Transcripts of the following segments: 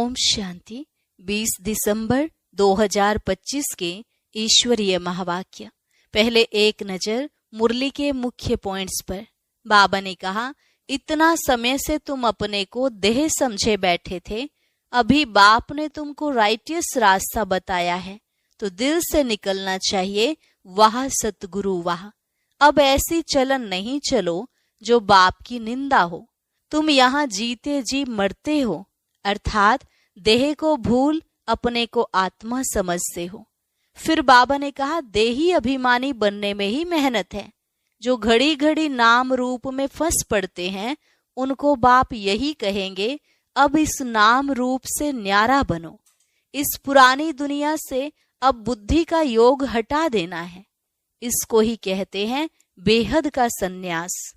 ओम शांति। 20 दिसंबर 2025 के ईश्वरीय महावाक्य। पहले एक नजर मुरली के मुख्य पॉइंट्स पर। बाबा ने कहा, इतना समय से तुम अपने को देह समझे बैठे थे, अभी बाप ने तुमको राइटियस रास्ता बताया है तो दिल से निकलना चाहिए, वाह सतगुरु वाह। अब ऐसी चलन नहीं चलो जो बाप की निंदा हो। तुम यहाँ जीते जी मरते हो, अर्थात देह को भूल अपने को आत्मा समझते हो। फिर बाबा ने कहा, देही अभिमानी बनने में ही मेहनत है। जो घड़ी घड़ी नाम रूप में फंस पड़ते हैं उनको बाप यही कहेंगे, अब इस नाम रूप से न्यारा बनो। इस पुरानी दुनिया से अब बुद्धि का योग हटा देना है। इसको ही कहते हैं बेहद का सन्यास।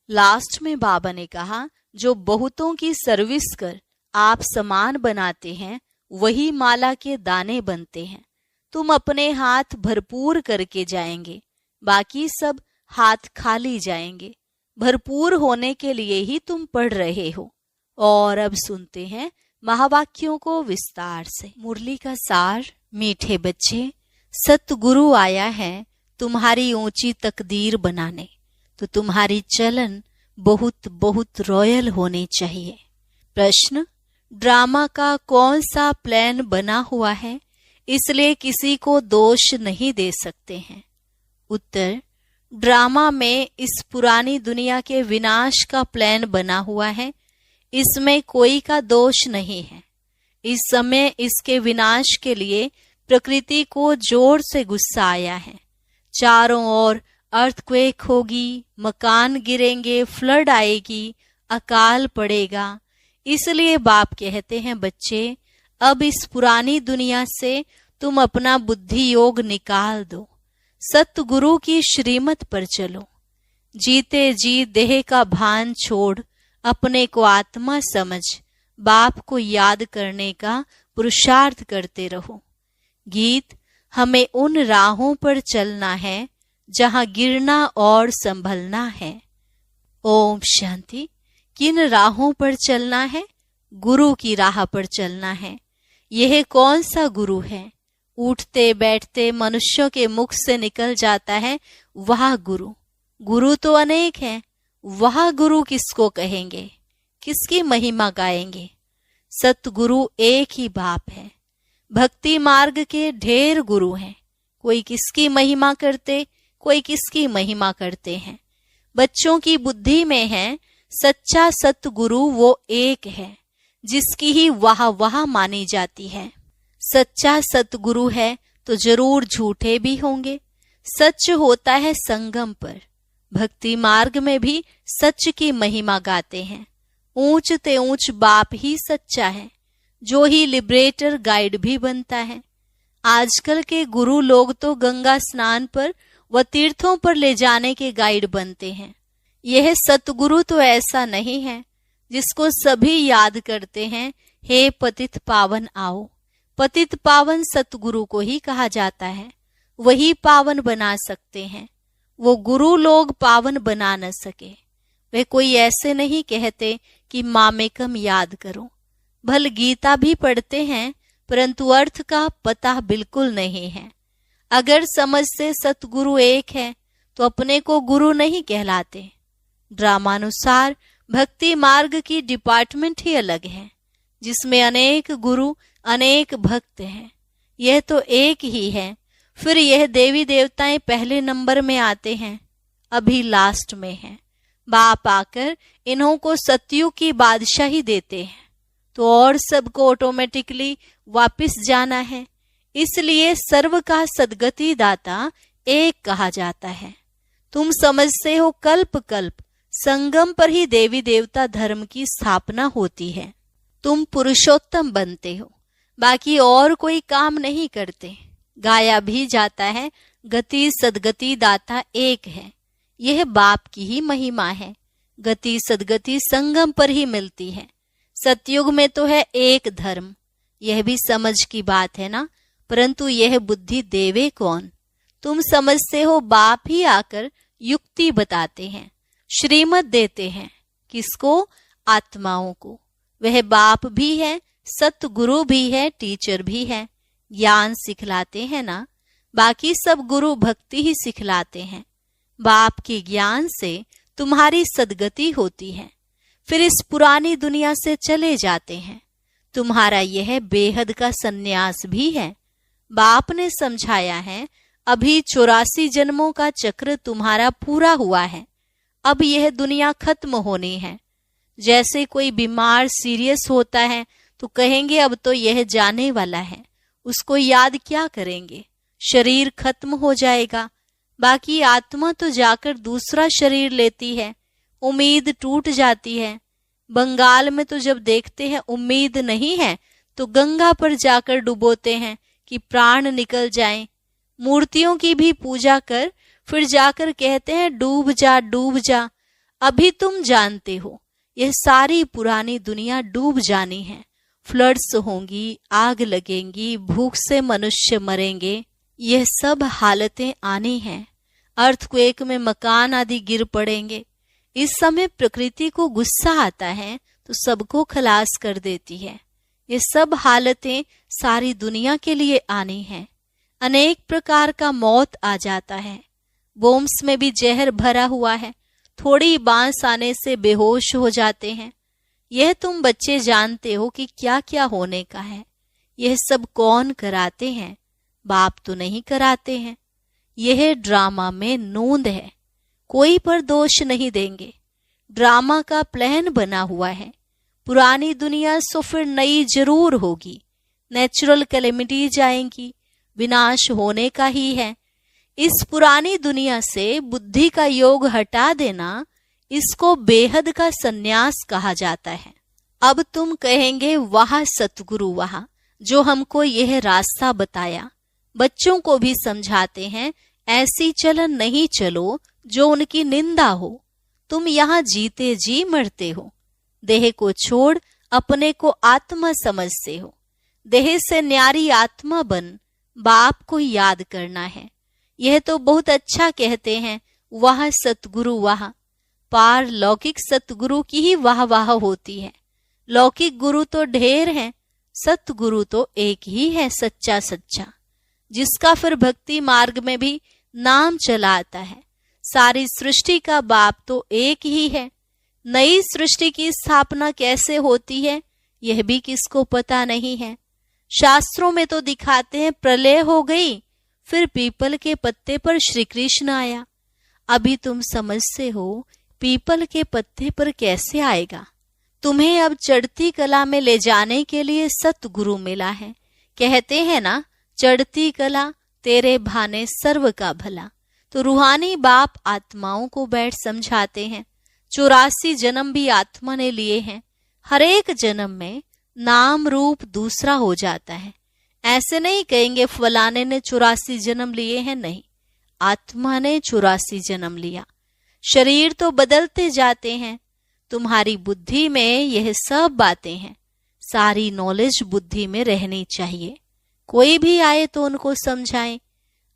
लास्ट में बाबा ने कहा, जो बहुतों की सर्विस कर आप समान बनाते हैं वही माला के दाने बनते हैं। तुम अपने हाथ भरपूर करके जाएंगे, बाकी सब हाथ खाली जाएंगे। भरपूर होने के लिए ही तुम पढ़ रहे हो। और अब सुनते हैं महावाक्यों को विस्तार से। मुरली का सार। मीठे बच्चे, सतगुरु आया है तुम्हारी ऊंची तकदीर बनाने, तो तुम्हारी चलन बहुत बहुत रॉयल होनी चाहिए। प्रश्न, ड्रामा का कौन सा प्लान बना हुआ है, इसलिए किसी को दोष नहीं दे सकते हैं? उत्तर, ड्रामा में इस पुरानी दुनिया के विनाश का प्लान बना हुआ है, इसमें कोई का दोष नहीं है। इस समय इसके विनाश के लिए प्रकृति को जोर से गुस्सा आया है। चारों ओर अर्थक्वेक होगी, मकान गिरेंगे, फ्लड आएगी, अकाल पड़ेगा। इसलिए बाप कहते हैं, बच्चे अब इस पुरानी दुनिया से तुम अपना बुद्धि योग निकाल दो, सतगुरु की श्रीमत पर चलो। जीते जी देह का भान छोड़ अपने को आत्मा समझ बाप को याद करने का पुरुषार्थ करते रहो। गीत, हमें उन राहों पर चलना है जहां गिरना और संभलना है। ओम शांति। किन राहों पर चलना है? गुरु की राह पर चलना है। यह कौन सा गुरु है? उठते बैठते मनुष्यों के मुख से निकल जाता है वह गुरु। गुरु तो अनेक हैं, वह गुरु किसको कहेंगे? किसकी महिमा गाएंगे? सतगुरु एक ही बाप है। भक्ति मार्ग के ढेर गुरु हैं, कोई किसकी महिमा करते, कोई किसकी महिमा करते हैं। बच्चों की बुद्धि में है सच्चा सतगुरु वो एक है जिसकी ही वाह वाह मानी जाती है। सच्चा सतगुरु है तो जरूर झूठे भी होंगे। सच होता है संगम पर। भक्ति मार्ग में भी सच की महिमा गाते हैं। ऊंच ते ऊंच बाप ही सच्चा है, जो ही लिबरेटर गाइड भी बनता है। आजकल के गुरु लोग तो गंगा स्नान पर व तीर्थों पर ले जाने के गाइड बनते हैं। यह सतगुरु तो ऐसा नहीं है जिसको सभी याद करते हैं, हे पतित पावन आओ। पतित पावन सतगुरु को ही कहा जाता है, वही पावन बना सकते हैं। वो गुरु लोग पावन बना न सके। वे कोई ऐसे नहीं कहते कि मामेकम याद करो। भल गीता भी पढ़ते हैं, परंतु अर्थ का पता बिल्कुल नहीं है। अगर समझते सतगुरु एक है तो अपने को गुरु नहीं कहलाते। ड्रामानुसार भक्ति मार्ग की डिपार्टमेंट ही अलग है, जिसमें अनेक गुरु अनेक भक्त हैं। यह तो एक ही है। फिर यह देवी देवताएं पहले नंबर में आते हैं, अभी लास्ट में हैं। बाप आकर इन्हों को सतयुग की बादशाही देते हैं, तो और सबको ऑटोमेटिकली वापस जाना है। इसलिए सर्व का सदगति दाता एक कहा जाता है। तुम समझते हो कल्प कल्प संगम पर ही देवी देवता धर्म की स्थापना होती है। तुम पुरुषोत्तम बनते हो, बाकी और कोई काम नहीं करते। गाया भी जाता है, गति सदगति दाता एक है। यह बाप की ही महिमा है। गति सदगति संगम पर ही मिलती है। सतयुग में तो है एक धर्म, यह भी समझ की बात है ना, परंतु यह बुद्धि देवे कौन? तुम समझते हो बाप ही आकर युक्ति बताते हैं, श्रीमत देते हैं। किसको? आत्माओं को। वह बाप भी है, सतगुरु भी है, टीचर भी है, ज्ञान सिखलाते हैं ना। बाकी सब गुरु भक्ति ही सिखलाते हैं। बाप के ज्ञान से तुम्हारी सद्गति होती है, फिर इस पुरानी दुनिया से चले जाते हैं। तुम्हारा यह बेहद का सन्यास भी है। बाप ने समझाया है, अभी 84 जन्मों का चक्र तुम्हारा पूरा हुआ है। अब यह दुनिया खत्म होनी है। जैसे कोई बीमार सीरियस होता है तो कहेंगे अब तो यह जाने वाला है, उसको याद क्या करेंगे, शरीर खत्म हो जाएगा। बाकी आत्मा तो जाकर दूसरा शरीर लेती है, उम्मीद टूट जाती है। बंगाल में तो जब देखते हैं उम्मीद नहीं है तो गंगा पर जाकर डुबोते हैं कि प्राण निकल जाएं। मूर्तियों की भी पूजा कर फिर जाकर कहते हैं डूब जा डूब जा। अभी तुम जानते हो यह सारी पुरानी दुनिया डूब जानी है। फ्लड्स होंगी, आग लगेंगी, भूख से मनुष्य मरेंगे, यह सब हालतें आनी हैं। अर्थक्वेक में मकान आदि गिर पड़ेंगे। इस समय प्रकृति को गुस्सा आता है तो सबको खलास कर देती है। ये सब हालतें सारी दुनिया के लिए आनी हैं। अनेक प्रकार का मौत आ जाता है। बोम्स में भी जहर भरा हुआ है, थोड़ी बांस आने से बेहोश हो जाते हैं। यह तुम बच्चे जानते हो कि क्या क्या होने का है। यह सब कौन कराते हैं? बाप तो नहीं कराते हैं। यह ड्रामा में नूंद है, कोई पर दोष नहीं देंगे। ड्रामा का प्लान बना हुआ है। पुरानी दुनिया सो फिर नई जरूर होगी। नेचुरल कैलेमिटी जाएंगी, विनाश होने का ही है। इस पुरानी दुनिया से बुद्धि का योग हटा देना, इसको बेहद का सन्यास कहा जाता है। अब तुम कहेंगे वाह सतगुरु वाह, जो हमको यह रास्ता बताया। बच्चों को भी समझाते हैं, ऐसी चलन नहीं चलो जो उनकी निंदा हो। तुम यहाँ जीते जी मरते हो। देह को छोड़ अपने को आत्मा समझते हो। देह से न्यारी आत्मा बन बाप को याद करना है। यह तो बहुत अच्छा कहते हैं, वाह सतगुरु वाह। पार लौकिक सतगुरु की ही वाह वाह होती है। लौकिक गुरु तो ढेर हैं, सतगुरु तो एक ही है, सच्चा सच्चा, जिसका फिर भक्ति मार्ग में भी नाम चला आता है। सारी सृष्टि का बाप तो एक ही है। नई सृष्टि की स्थापना कैसे होती है यह भी किसको पता नहीं है। शास्त्रों में तो दिखाते हैं प्रलय हो गई, फिर पीपल के पत्ते पर श्री कृष्ण आया। अभी तुम समझते हो पीपल के पत्ते पर कैसे आएगा। तुम्हें अब चढ़ती कला में ले जाने के लिए सतगुरु मिला है। कहते हैं ना, चढ़ती कला तेरे भाने सर्व का भला। तो रूहानी बाप आत्माओं को बैठ समझाते हैं। 84 जन्म भी आत्मा ने लिए हैं। हर एक जन्म में नाम रूप दूसरा हो जाता है। ऐसे नहीं कहेंगे फलाने ने 84 जन्म लिए हैं, नहीं, आत्मा ने 84 जन्म लिया। शरीर तो बदलते जाते हैं। तुम्हारी बुद्धि में यह सब बातें हैं। सारी नॉलेज बुद्धि में रहनी चाहिए। कोई भी आए तो उनको समझाएं।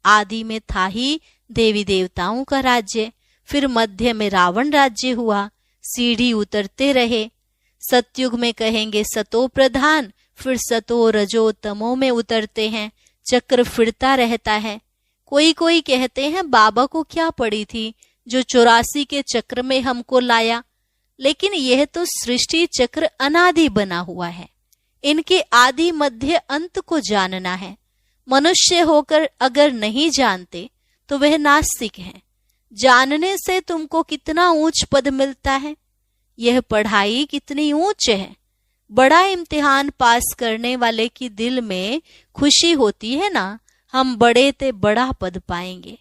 आदि में था ही देवी देवताओं का राज्य, फिर मध्य में रावण राज्य हुआ, सीढ़ी उतरते रहे। सतयुग में कहेंगे सतो प्रधान, फिर सतो रजो तमो में उतरते हैं, चक्र फिरता रहता है। कोई कोई कहते हैं बाबा को क्या पड़ी थी जो 84 के चक्र में हमको लाया। लेकिन यह तो सृष्टि चक्र अनादि बना हुआ है। इनके आदि मध्य अंत को जानना है। मनुष्य होकर अगर नहीं जानते तो वह नास्तिक है। जानने से तुमको कितना ऊंच पद मिलता है। यह पढ़ाई कितनी ऊंच है। बड़ा इम्तिहान पास करने वाले की दिल में खुशी होती है ना, हम बड़े ते बड़ा पद पाएंगे।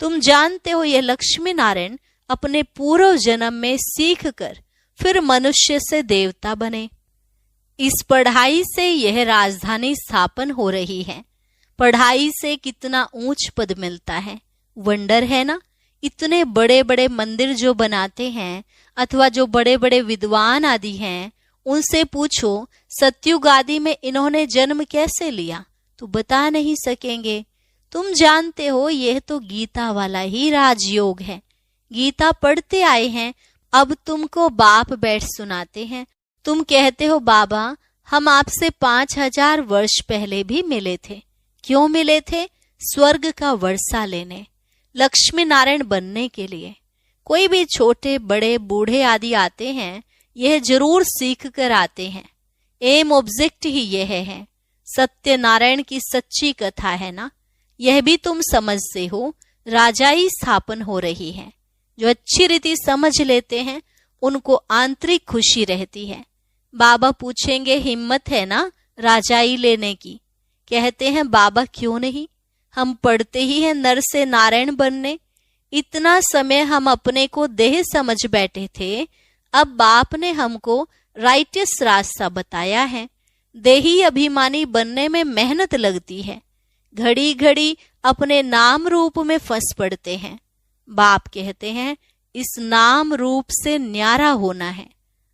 तुम जानते हो यह लक्ष्मी नारायण अपने पूर्व जन्म में सीख कर फिर मनुष्य से देवता बने। इस पढ़ाई से यह राजधानी स्थापन हो रही है। पढ़ाई से कितना ऊंच पद मिलता है। वंडर है ना। इतने बड़े बड़े मंदिर जो बनाते हैं अथवा जो बड़े बड़े विद्वान आदि हैं, उनसे पूछो सतयुग आदि में इन्होंने जन्म कैसे लिया, तो बता नहीं सकेंगे। तुम जानते हो यह तो गीता वाला ही राजयोग है। गीता पढ़ते आए हैं, अब तुमको बाप बैठ सुनाते हैं। तुम कहते हो बाबा हम आपसे 5000 वर्ष पहले भी मिले थे। क्यों मिले थे? स्वर्ग का वर्षा लेने, लक्ष्मी नारायण बनने के लिए। कोई भी छोटे बड़े बूढ़े आदि आते हैं, यह जरूर सीख कर आते हैं। एम ऑब्जेक्ट ही यह है। सत्यनारायण की सच्ची कथा है ना। यह भी तुम समझते हो, राजाई स्थापन हो रही है। जो अच्छी रीति समझ लेते हैं उनको आंतरिक खुशी रहती है। बाबा पूछेंगे, हिम्मत है ना राजाई लेने की? कहते हैं, बाबा क्यों नहीं, हम पढ़ते ही हैं नर से नारायण बनने। इतना समय हम अपने को देह समझ बैठे थे, अब बाप ने हमको राइटियस रास्ता बताया है। देही अभिमानी बनने में मेहनत लगती है, घड़ी घड़ी अपने नाम रूप में फंस पड़ते हैं। बाप कहते हैं, इस नाम रूप से न्यारा होना है।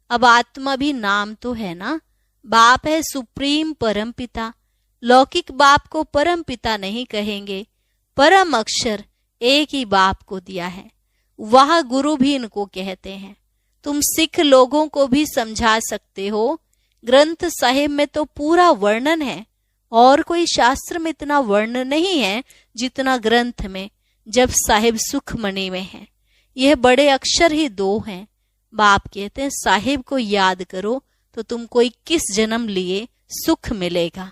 अब आत्मा भी नाम तो है ना। बाप है सुप्रीम परम पिता। लौकिक बाप को परम पिता नहीं कहेंगे, परम अक्षर एक ही बाप को दिया है, वह गुरु भी इनको कहते हैं। तुम सिख लोगों को भी समझा सकते हो। ग्रंथ साहिब में तो पूरा वर्णन है, और कोई शास्त्र में इतना वर्णन नहीं है जितना ग्रंथ में, जब साहिब सुखमणि में है। यह बड़े अक्षर ही 2 हैं। बाप कहते हैं, साहिब को याद करो तो तुमको 21 जन्म लिए सुख मिलेगा।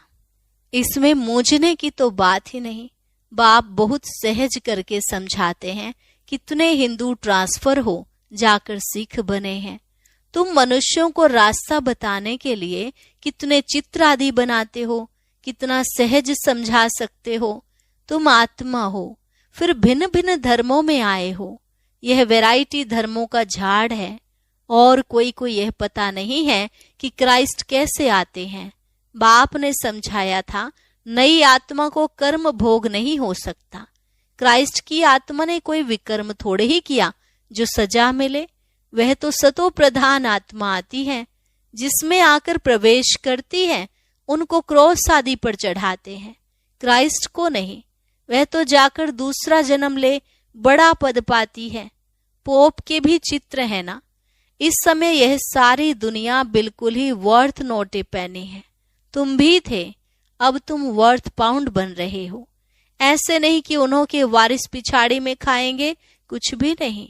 इसमें मूझने की तो बात ही नहीं। बाप बहुत सहज करके समझाते हैं। कितने हिंदू ट्रांसफर हो जाकर सिख बने हैं। तुम मनुष्यों को रास्ता बताने के लिए कितने चित्र आदि बनाते हो, कितना सहज समझा सकते हो। तुम आत्मा हो, फिर भिन्न भिन्न धर्मों में आए हो। यह वैरायटी धर्मों का झाड़ है, और कोई को यह पता नहीं है कि क्राइस्ट कैसे आते हैं। बाप ने समझाया था, नई आत्मा को कर्म भोग नहीं हो सकता। क्राइस्ट की आत्मा ने कोई विकर्म थोड़े ही किया जो सजा मिले। वह तो सतो प्रधान आत्मा आती है, जिसमें आकर प्रवेश करती है, उनको क्रॉस आदि पर चढ़ाते हैं, क्राइस्ट को नहीं। वह तो जाकर दूसरा जन्म ले बड़ा पद पाती है। पोप के भी चित्र है ना। इस समय यह सारी दुनिया बिल्कुल ही वर्थ नोटे पैनी है। तुम भी थे, अब तुम वर्थ पाउंड बन रहे हो। ऐसे नहीं कि उन्हों के वारिस पिछाड़ी में खाएंगे, कुछ भी नहीं।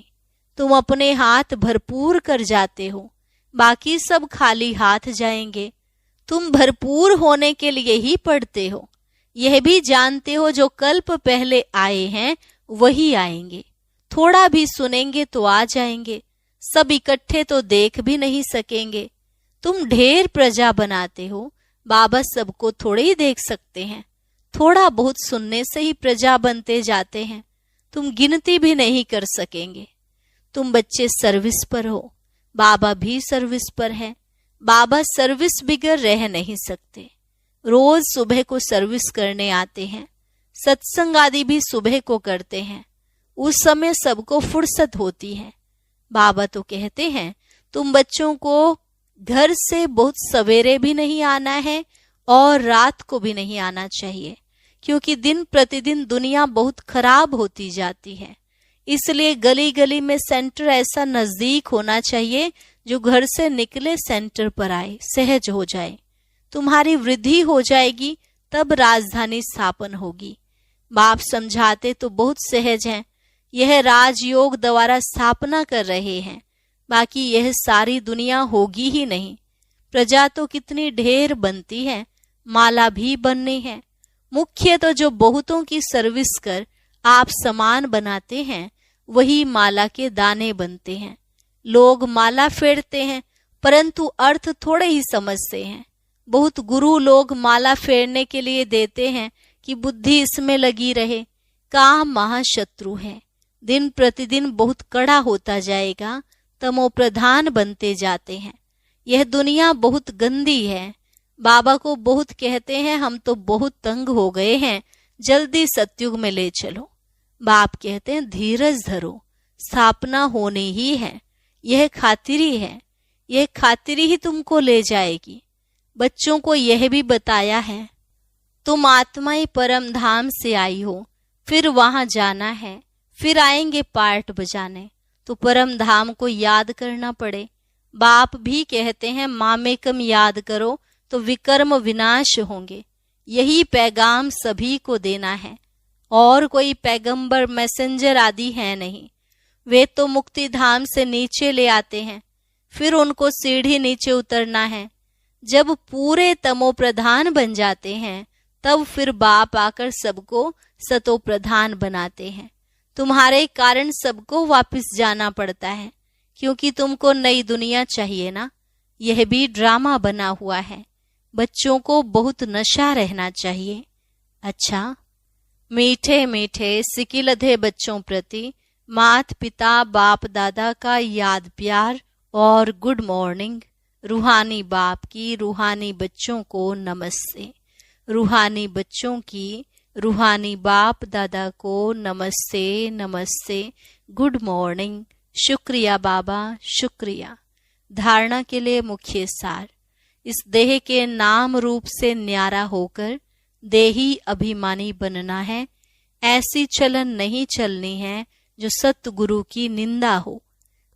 तुम अपने हाथ भरपूर कर जाते हो, बाकी सब खाली हाथ जाएंगे। तुम भरपूर होने के लिए ही पढ़ते हो। यह भी जानते हो जो कल्प पहले आए हैं वही आएंगे। थोड़ा भी सुनेंगे तो आ जाएंगे, सब इकट्ठे तो देख भी नहीं सकेंगे। तुम ढेर प्रजा बनाते हो, बाबा सबको थोड़े ही देख सकते हैं। थोड़ा बहुत सुनने से ही प्रजा बनते जाते हैं, तुम गिनती भी नहीं कर सकेंगे। तुम बच्चे सर्विस पर हो, बाबा भी सर्विस पर है। बाबा सर्विस बिगर रह नहीं सकते। रोज सुबह को सर्विस करने आते हैं, सत्संग आदि भी सुबह को करते हैं। उस समय सबको फुर्सत होती है। बाबा तो कहते हैं, तुम बच्चों को घर से बहुत सवेरे भी नहीं आना है और रात को भी नहीं आना चाहिए, क्योंकि दिन प्रतिदिन दुनिया बहुत खराब होती जाती है। इसलिए गली गली में सेंटर ऐसा नजदीक होना चाहिए जो घर से निकले सेंटर पर आए, सहज हो जाए। तुम्हारी वृद्धि हो जाएगी, तब राजधानी स्थापन होगी। बाप समझाते तो बहुत सहज हैं। यह राजयोग द्वारा स्थापना कर रहे हैं, बाकी यह सारी दुनिया होगी ही नहीं। प्रजा तो कितनी ढेर बनती है, माला भी बननी है। मुख्य तो जो बहुतों की सर्विस कर आप समान बनाते हैं, वही माला के दाने बनते हैं। लोग माला फेरते हैं, परंतु अर्थ थोड़े ही समझते हैं। बहुत गुरु लोग माला फेरने के लिए देते हैं कि बुद्धि इसमें लगी रहे। काम महाशत्रु है, दिन प्रतिदिन बहुत कड़ा होता जाएगा, तमो प्रधान बनते जाते हैं। यह दुनिया बहुत गंदी है। बाबा को बहुत कहते हैं, हम तो बहुत तंग हो गए हैं, जल्दी सतयुग में ले चलो। बाप कहते हैं, धीरज धरो, स्थापना होनी ही है। यह खातिरी है, यह खातिरी ही तुमको ले जाएगी। बच्चों को यह भी बताया है, तुम आत्माएं परम धाम से आई हो, फिर वहां जाना है, फिर आएंगे पार्ट बजाने, तो परम धाम को याद करना पड़े। बाप भी कहते हैं, मामेकम याद करो, तो विकर्म विनाश होंगे। यही पैगाम सभी को देना है। और कोई पैगंबर मैसेंजर आदि है नहीं। वे तो मुक्ति धाम से नीचे ले आते हैं, फिर उनको सीढ़ी नीचे उतरना है। जब पूरे तमो प्रधान बन जाते हैं तब फिर बाप आकर सबको सतो प्रधान बनाते हैं। तुम्हारे कारण सबको वापस जाना पड़ता है, क्योंकि तुमको नई दुनिया चाहिए ना। यह भी ड्रामा बना हुआ है। बच्चों को बहुत नशा रहना चाहिए। अच्छा, मीठे मीठे सिकिलधे बच्चों प्रति मात पिता बाप दादा का याद प्यार और गुड मॉर्निंग। रूहानी बाप की रूहानी बच्चों को नमस्ते। रूहानी बच्चों की रूहानी बाप दादा को नमस्ते नमस्ते, गुड मॉर्निंग। शुक्रिया बाबा, शुक्रिया। धारणा के लिए मुख्य सार। इस देह के नाम रूप से न्यारा होकर देही अभिमानी बनना है। ऐसी चलन नहीं चलनी है जो सतगुरु की निंदा हो।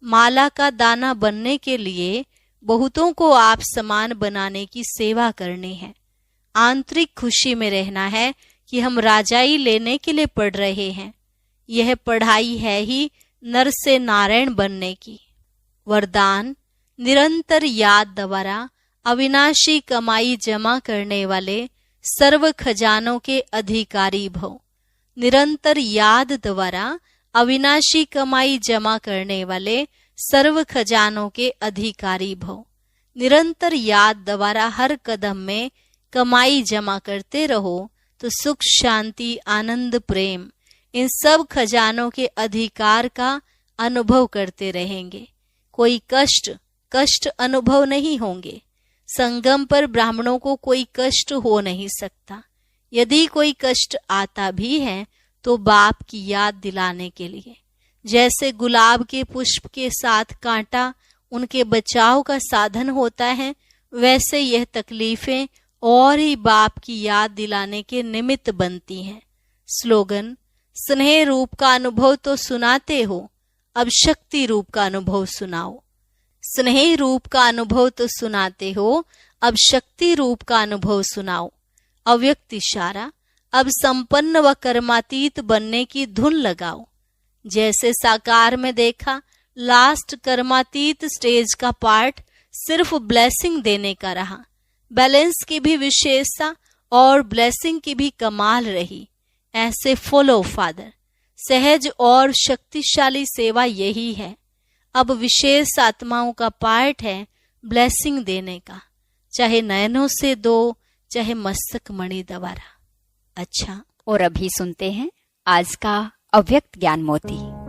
माला का दाना बनने के लिए बहुतों को आप समान बनाने की सेवा करनी है। आंतरिक खुशी में रहना है कि हम राजाई लेने के लिए पढ़ रहे हैं। यह पढ़ाई है ही नर से नारायण बनने की। वरदान, निरंतर याद द्वारा अविनाशी कमाई जमा करने वाले सर्व खजानों के अधिकारी भव। निरंतर याद द्वारा अविनाशी कमाई जमा करने वाले सर्व खजानों के अधिकारी भव। निरंतर याद द्वारा हर कदम में कमाई जमा करते रहो तो सुख शांति आनंद प्रेम इन सब खजानों के अधिकार का अनुभव करते रहेंगे। कोई कष्ट अनुभव नहीं होंगे। संगम पर ब्राह्मणों को कोई कष्ट हो नहीं सकता। यदि कोई कष्ट आता भी है तो बाप की याद दिलाने के लिए। जैसे गुलाब के पुष्प के साथ कांटा उनके बचाव का साधन होता है, वैसे यह तकलीफें और ही बाप की याद दिलाने के निमित्त बनती हैं। स्लोगन, स्नेह रूप का अनुभव तो सुनाते हो, अब शक्ति रूप का अनुभव सुनाओ। स्नेह रूप का अनुभव तो सुनाते हो, अब शक्ति रूप का अनुभव सुनाओ। अव्यक्त इशारा, अब संपन्न व कर्मातीत बनने की धुन लगाओ। जैसे साकार में देखा, लास्ट कर्मातीत स्टेज का पार्ट सिर्फ ब्लेसिंग देने का रहा। बैलेंस की भी विशेषता और ब्लेसिंग की भी कमाल रही। ऐसे फॉलो फादर। सहज और शक्तिशाली सेवा यही है। अब विशेष आत्माओं का पार्ट है ब्लेसिंग देने का, चाहे नयनों से दो, चाहे मस्तक मणि द्वारा। अच्छा, और अभी सुनते हैं आज का अव्यक्त ज्ञान मोती।